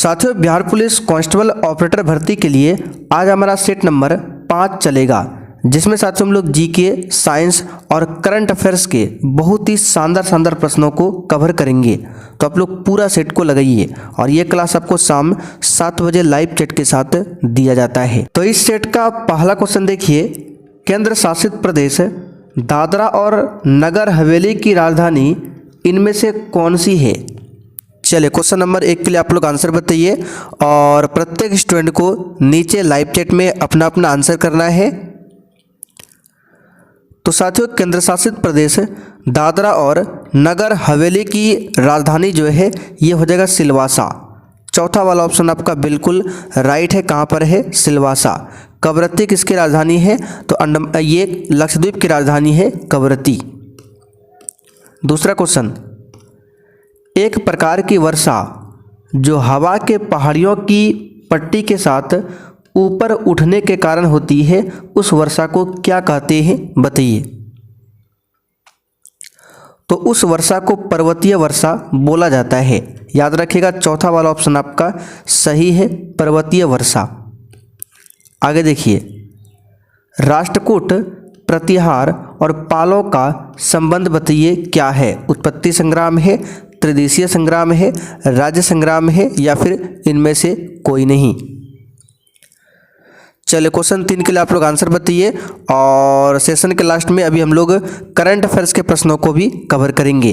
साथियों, Bihar police constable operator भर्ती के लिए आज हमारा सेट नंबर 5 चलेगा, जिसमें साथियों हम लोग जीके, साइंस और करंट अफेयर्स के बहुत ही शानदार प्रश्नों को कवर करेंगे। तो आप लोग पूरा सेट को लगाइए और ये क्लास आपको शाम 7 बजे लाइव चैट के साथ दिया जाता है। तो इस सेट का पहला क्वेश्चन देखिए, केंद्र शासित प्रदेश दादरा और नगर हवेली की राजधानी इनमें से कौन सी है? चलिए, क्वेश्चन नंबर 1 के लिए आप लोग आंसर बताइए और प्रत्येक स्टूडेंट को नीचे लाइव चैट में अपना अपना आंसर करना है। तो साथियों, केंद्र शासित प्रदेश दादरा और नगर हवेली की राजधानी जो है ये हो जाएगा सिलवासा। चौथा वाला ऑप्शन आपका बिल्कुल राइट है। कहाँ पर है? सिलवासा। कवरत्ती किसकी राजधानी है? तो ये लक्षद्वीप की राजधानी है कवरत्ती। दूसरा क्वेश्चन, एक प्रकार की वर्षा जो हवा के पहाड़ियों की पट्टी के साथ ऊपर उठने के कारण होती है, उस वर्षा को क्या कहते हैं? बताइए। तो उस वर्षा को पर्वतीय वर्षा बोला जाता है। याद रखिएगा, चौथा वाला ऑप्शन आपका सही है, पर्वतीय वर्षा। आगे देखिए, राष्ट्रकूट, प्रतिहार और पालों का संबंध बताइए क्या है? उत्पत्ति संग्राम है, त्रिदेशीय संग्राम है, राज्य संग्राम है या फिर इनमें से कोई नहीं? चलिए, क्वेश्चन 3 के लिए आप लोग आंसर बताइए और सेशन के लास्ट में अभी हम लोग करंट अफेयर्स के प्रश्नों को भी कवर करेंगे।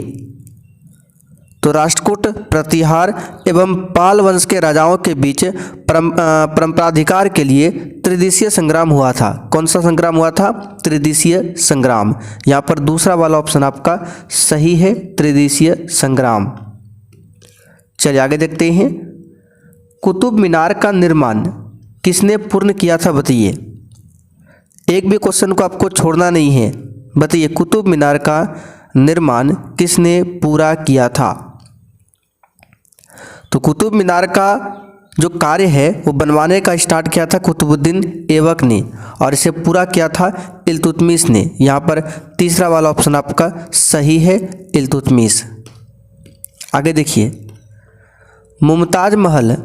तो राष्ट्रकूट, प्रतिहार एवं पाल वंश के राजाओं के बीच परम्पराधिकार के लिए त्रिदेशीय संग्राम हुआ था। कौन सा संग्राम हुआ था? त्रिदेशीय संग्राम। यहाँ पर दूसरा वाला ऑप्शन आपका सही है, त्रिदेशीय संग्राम। चलिए आगे देखते हैं, कुतुब मीनार का निर्माण किसने पूर्ण किया था? बताइए। एक भी क्वेश्चन को आपको छोड़ना नहीं है। बताइए, कुतुब मीनार का निर्माण किसने पूरा किया था? तो कुतुब मीनार का जो कार्य है वो बनवाने का स्टार्ट किया था कुतुबुद्दीन ऐबक ने और इसे पूरा किया था इल्तुतमिश ने। यहाँ पर तीसरा वाला ऑप्शन आपका सही है, इल्तुतमिश। आगे देखिए, मुमताज महल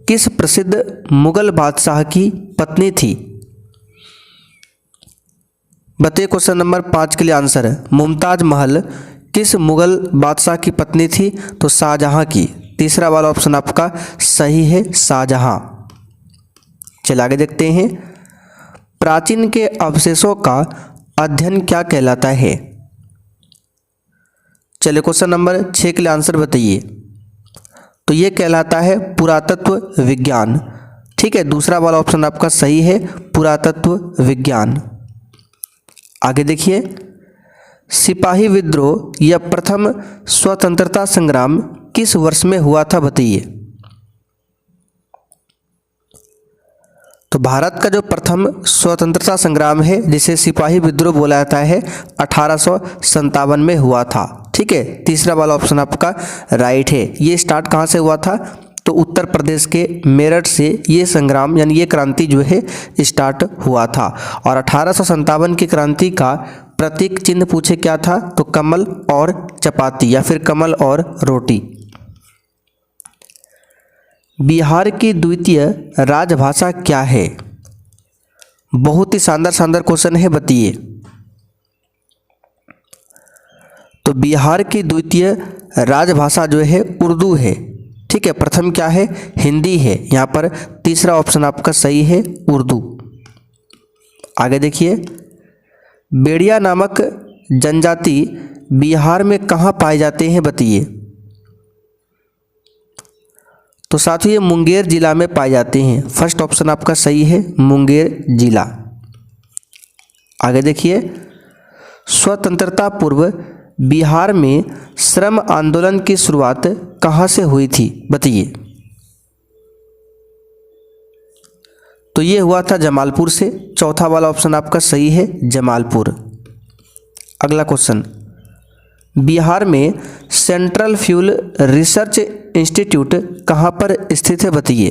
किस प्रसिद्ध मुगल बादशाह की पत्नी थी? बताइए। क्वेश्चन नंबर 5 के लिए आंसर है, मुमताज महल किस मुगल बादशाह की पत्नी थी? तो शाहजहां की। तीसरा वाला ऑप्शन आपका सही है, शाहजहां। चलिए आगे देखते हैं, प्राचीन के अवशेषों का अध्ययन क्या कहलाता है? चलिए, क्वेश्चन नंबर 6 के लिए आंसर बताइए। तो ये कहलाता है पुरातत्व विज्ञान। ठीक है, दूसरा वाला ऑप्शन आपका सही है, पुरातत्व विज्ञान। आगे देखिए, सिपाही विद्रोह या प्रथम स्वतंत्रता संग्राम किस वर्ष में हुआ था? बताइए। तो भारत का जो प्रथम स्वतंत्रता संग्राम है जिसे सिपाही विद्रोह बोला जाता है 1857 में हुआ था। ठीक है, तीसरा वाला ऑप्शन आपका राइट है। ये स्टार्ट कहाँ से हुआ था? तो उत्तर प्रदेश के मेरठ से ये संग्राम यानी ये क्रांति जो है स्टार्ट हुआ था। और 1857 की क्रांति का प्रतीक चिन्ह पूछे क्या था? तो कमल और चपाती या फिर कमल और रोटी। बिहार की द्वितीय राजभाषा क्या है? बहुत ही शानदार क्वेश्चन है, बताइए। तो बिहार की द्वितीय राजभाषा जो है उर्दू है। ठीक है, प्रथम क्या है? हिंदी है। यहाँ पर तीसरा ऑप्शन आपका सही है, उर्दू। आगे देखिए, बेड़िया नामक जनजाति बिहार में कहाँ पाए जाते हैं? बताइए। तो साथियों, ये मुंगेर जिला में पाए जाते हैं। फर्स्ट ऑप्शन आपका सही है, मुंगेर जिला। आगे देखिए, स्वतंत्रता पूर्व बिहार में श्रम आंदोलन की शुरुआत कहाँ से हुई थी? बताइए। तो ये हुआ था जमालपुर से। चौथा वाला ऑप्शन आपका सही है, जमालपुर। अगला क्वेश्चन, बिहार में सेंट्रल फ्यूल रिसर्च इंस्टीट्यूट कहाँ पर स्थित है? बताइए।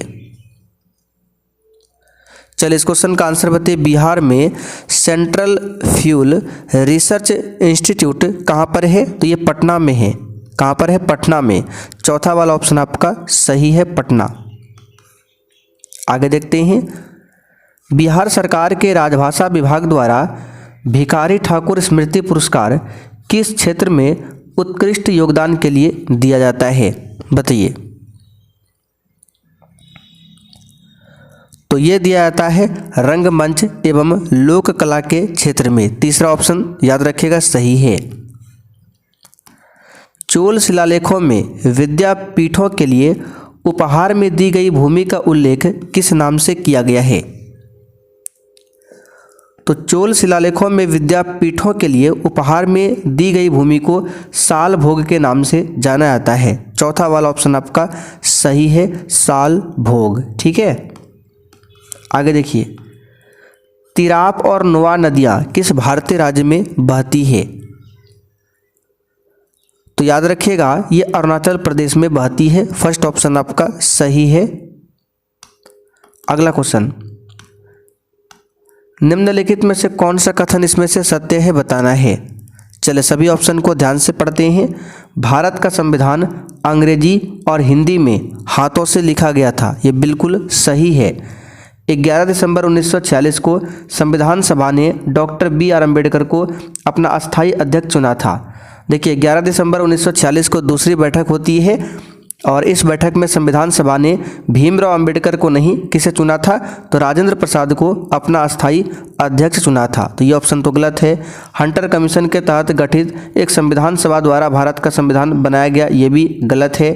चलिए, इस क्वेश्चन का आंसर बताइए। बिहार में सेंट्रल फ्यूल रिसर्च इंस्टीट्यूट कहाँ पर है? तो ये पटना में है। कहाँ पर है? पटना में। चौथा वाला ऑप्शन आपका सही है, पटना। आगे देखते हैं, बिहार सरकार के राजभाषा विभाग द्वारा भिखारी ठाकुर स्मृति पुरस्कार किस क्षेत्र में उत्कृष्ट योगदान के लिए दिया जाता है, बताइए। तो ये दिया जाता है रंगमंच एवं लोक कला के क्षेत्र में। तीसरा ऑप्शन याद रखिएगा सही है। चोल शिलालेखों में विद्यापीठों के लिए उपहार में दी गई भूमि का उल्लेख किस नाम से किया गया है? तो चोल शिलालेखों में विद्यापीठों के लिए उपहार में दी गई भूमि को साल भोग के नाम से जाना जाता है। चौथा वाला ऑप्शन आपका सही है, साल भोग। ठीक है, आगे देखिए, तिराप और नुआ नदियाँ किस भारतीय राज्य में बहती है? तो याद रखिएगा ये अरुणाचल प्रदेश में बहती है। फर्स्ट ऑप्शन आपका सही है। अगला क्वेश्चन, निम्नलिखित में से कौन सा कथन इसमें से सत्य है बताना है। चले सभी ऑप्शन को ध्यान से पढ़ते हैं। भारत का संविधान अंग्रेजी और हिंदी में हाथों से लिखा गया था, ये बिल्कुल सही है। 11 दिसंबर 1946 को संविधान सभा ने डॉक्टर BR अम्बेडकर को अपना अस्थायी अध्यक्ष चुना था। देखिए 11 दिसंबर 1946 को दूसरी बैठक होती है और इस बैठक में संविधान सभा ने भीमराव अंबेडकर को नहीं, किसे चुना था? तो राजेंद्र प्रसाद को अपना अस्थायी अध्यक्ष चुना था। तो ये ऑप्शन तो गलत है। हंटर कमीशन के तहत गठित एक संविधान सभा द्वारा भारत का संविधान बनाया गया, ये भी गलत है।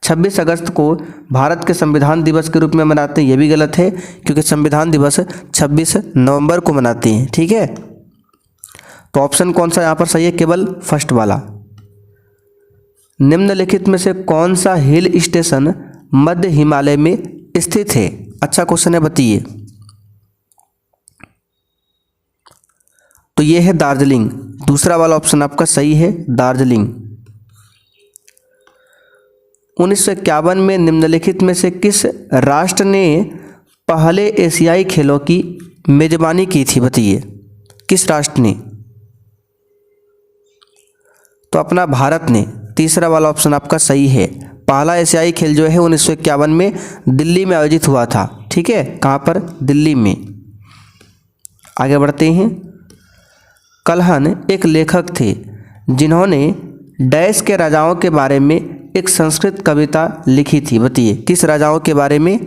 26 अगस्त को भारत के संविधान दिवस के रूप में मनाते हैं, ये भी गलत है, क्योंकि संविधान दिवस 26 नवंबर को मनाते हैं। ठीक है, तो ऑप्शन कौन सा यहाँ पर सही है? केवल फर्स्ट वाला। निम्नलिखित में से कौन सा हिल स्टेशन मध्य हिमालय में स्थित है? अच्छा क्वेश्चन है, बताइए। तो ये है दार्जिलिंग। दूसरा वाला ऑप्शन आपका सही है, दार्जिलिंग। 1951 में निम्नलिखित में से किस राष्ट्र ने पहले एशियाई खेलों की मेजबानी की थी, बताइए। किस राष्ट्र ने? तो अपना भारत ने। तीसरा वाला ऑप्शन आपका सही है। पहला एशियाई खेल जो है 1951 में दिल्ली में आयोजित हुआ था। ठीक है, कहाँ पर? दिल्ली में। आगे बढ़ते हैं। कल्हण एक लेखक थे जिन्होंने डैश के राजाओं के बारे में एक संस्कृत कविता लिखी थी, बताइए। किस राजाओं के बारे में?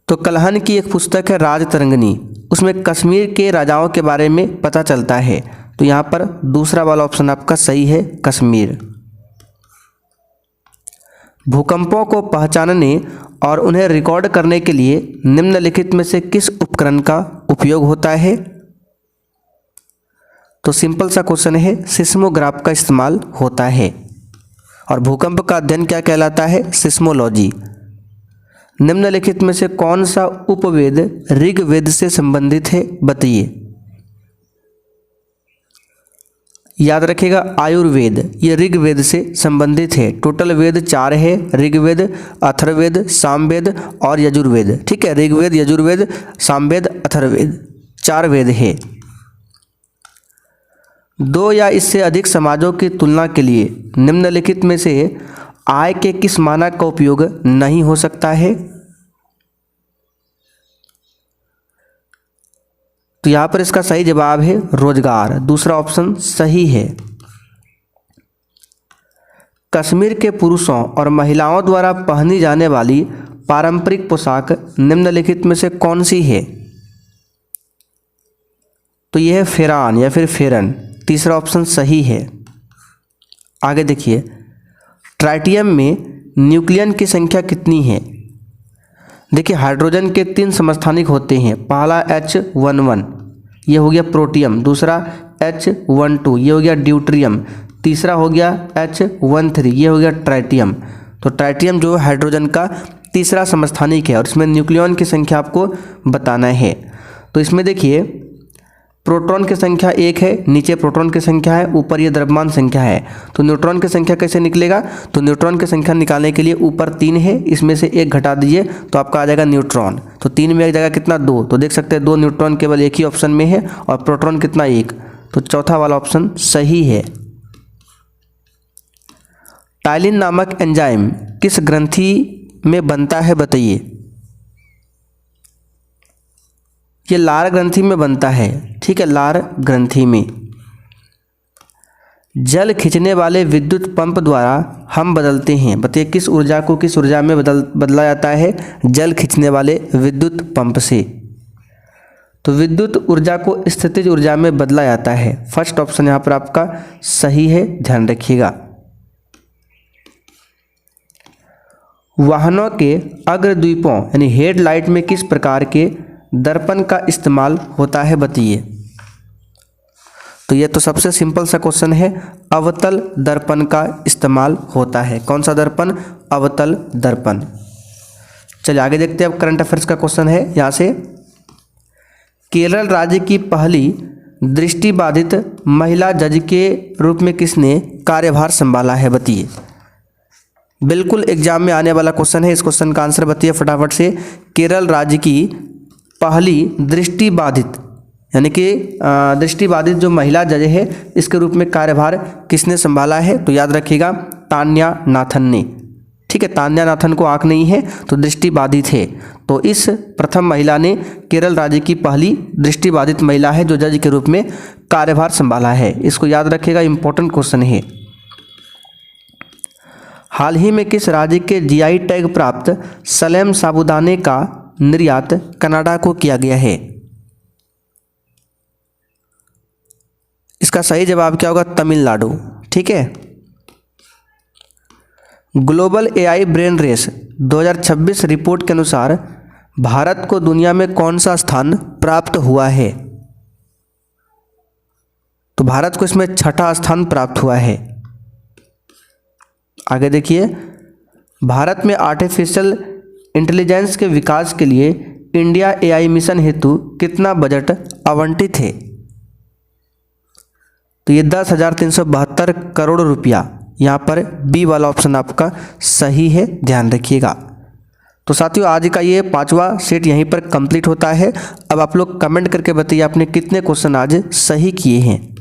तो कल्हण की एक पुस्तक है राजतरंगिणी, उसमें कश्मीर के राजाओं के बारे में पता चलता है। तो यहाँ पर दूसरा वाला ऑप्शन आपका सही है, कश्मीर। भूकंपों को पहचानने और उन्हें रिकॉर्ड करने के लिए निम्नलिखित में से किस उपकरण का उपयोग होता है? तो सिंपल सा क्वेश्चन है, सिस्मोग्राफ का इस्तेमाल होता है। और भूकंप का अध्ययन क्या कहलाता है? सिस्मोलॉजी। निम्नलिखित में से कौन सा उपवेद ऋग्वेद से संबंधित है, बताइए। याद रखिएगा आयुर्वेद, ये ऋग्वेद से संबंधित है। टोटल वेद 4 है, ऋग्वेद, अथर्ववेद, सामवेद और यजुर्वेद। ठीक है, ऋग्वेद, यजुर्वेद, सामवेद, अथर्ववेद, 4 वेद है। 2 या इससे अधिक समाजों की तुलना के लिए निम्नलिखित में से आय के किस मानक का उपयोग नहीं हो सकता है? तो यहाँ पर इसका सही जवाब है रोजगार। दूसरा ऑप्शन सही है। कश्मीर के पुरुषों और महिलाओं द्वारा पहनी जाने वाली पारंपरिक पोशाक निम्नलिखित में से कौन सी है? तो यह है फेरान या फिर फेरन। तीसरा ऑप्शन सही है। आगे देखिए, ट्राइटियम में न्यूक्लियन की संख्या कितनी है? देखिए हाइड्रोजन के 3 समस्थानिक होते हैं। पहला H11, ये हो गया प्रोटियम। दूसरा H12, ये हो गया ड्यूट्रियम। तीसरा हो गया H13, ये हो गया ट्राइटियम। तो ट्राइटियम जो हाइड्रोजन का तीसरा समस्थानिक है और इसमें न्यूक्लियन की संख्या आपको बताना है। तो इसमें देखिए प्रोटॉन की संख्या 1 है, नीचे प्रोटॉन की संख्या है, ऊपर ये द्रव्यमान संख्या है। तो न्यूट्रॉन की संख्या कैसे निकलेगा? तो न्यूट्रॉन की संख्या निकालने के लिए ऊपर 3 है, इसमें से 1 घटा दीजिए तो आपका आ जाएगा न्यूट्रॉन। तो 3 में एक जगह कितना? 2। तो देख सकते हैं 2 न्यूट्रॉन केवल एक ही ऑप्शन में है और प्रोटॉन कितना? 1। तो चौथा वाला ऑप्शन सही है। टाइलिन नामक एंजाइम किस ग्रंथि में बनता है बताइए। ये लार ग्रंथि में बनता है, ठीक है, लार ग्रंथि में। जल खींचने वाले विद्युत पंप द्वारा हम बदलते हैं, बताइए किस ऊर्जा को किस ऊर्जा में बदला जाता है? जल खींचने वाले विद्युत पंप से। तो विद्युत ऊर्जा को स्थितिज ऊर्जा में बदला जाता है। फर्स्ट ऑप्शन यहाँ पर आपका सही है, ध्यान रखिएगा। वाहनों के अग्रद्वीपों यानी हेडलाइट में किस प्रकार के दर्पण का इस्तेमाल होता है बताइए। तो ये तो सबसे सिंपल सा क्वेश्चन है, अवतल दर्पण का इस्तेमाल होता है। कौन सा दर्पण? अवतल दर्पण। चलिए आगे देखते हैं। अब करंट अफेयर्स का क्वेश्चन है यहाँ से। केरल राज्य की पहली दृष्टिबाधित महिला जज के रूप में किसने कार्यभार संभाला है बताइए। बिल्कुल एग्जाम में आने वाला क्वेश्चन है, इस क्वेश्चन का आंसर बताइए फटाफट से। केरल राज्य की पहली दृष्टिबाधित यानी कि दृष्टिबाधित जो महिला जज है, इसके रूप में कार्यभार किसने संभाला है? तो याद रखिएगा तान्या नाथन ने, ठीक है। तान्या नाथन को आंख नहीं है तो दृष्टिबाधित है, तो इस प्रथम महिला ने केरल राज्य की पहली दृष्टिबाधित महिला है जो जज के रूप में कार्यभार संभाला है। इसको याद रखिएगा, इंपॉर्टेंट क्वेश्चन है। हाल ही में किस राज्य के जीआई टैग प्राप्त सलेम साबूदाने का निर्यात कनाडा को किया गया है? इसका सही जवाब क्या होगा? तमिलनाडु, ठीक है। Global AI brain race 2026 report के अनुसार भारत को दुनिया में कौन सा स्थान प्राप्त हुआ है? तो भारत को इसमें छठा स्थान प्राप्त हुआ है। आगे देखिए, भारत में आर्टिफिशियल इंटेलिजेंस के विकास के लिए इंडिया एआई मिशन हेतु कितना बजट आवंटित है? तो ये 10,372 करोड़ रुपया। यहाँ पर बी वाला ऑप्शन आपका सही है, ध्यान रखिएगा। तो साथियों आज का ये 5वां सेट यहीं पर कंप्लीट होता है। अब आप लोग कमेंट करके बताइए आपने कितने क्वेश्चन आज सही किए हैं।